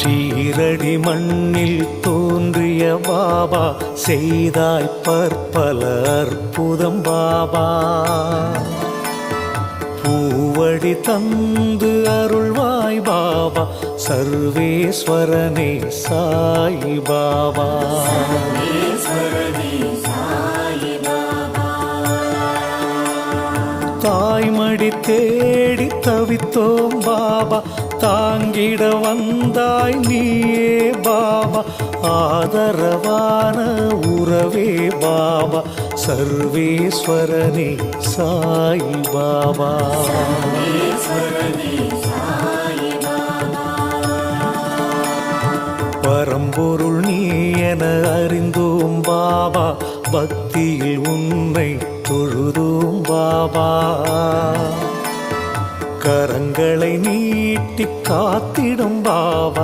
ஷீரடி மண்ணில் தோன்றிய பாபா செய்தாய் பற்பல அற்புதம் பாபா. பூவடி தந்து அருள்வாய் பாபா சர்வேஸ்வரனே சாயி பாபா. தாய்மடி தேடி தவித்தோம் பாபா, தாங்கிட வந்தாய் நீயே பாபா. ஆதரவான உறவே பாபா சர்வேஸ்வரனே சாயி பாபா. பரம்பொருள் நீ என அறிந்தோம் பாபா, பக்தியில் உன்னை தொழுதோம் பாபா. கரங்களை நீட்டி காத்திடும் பாபா.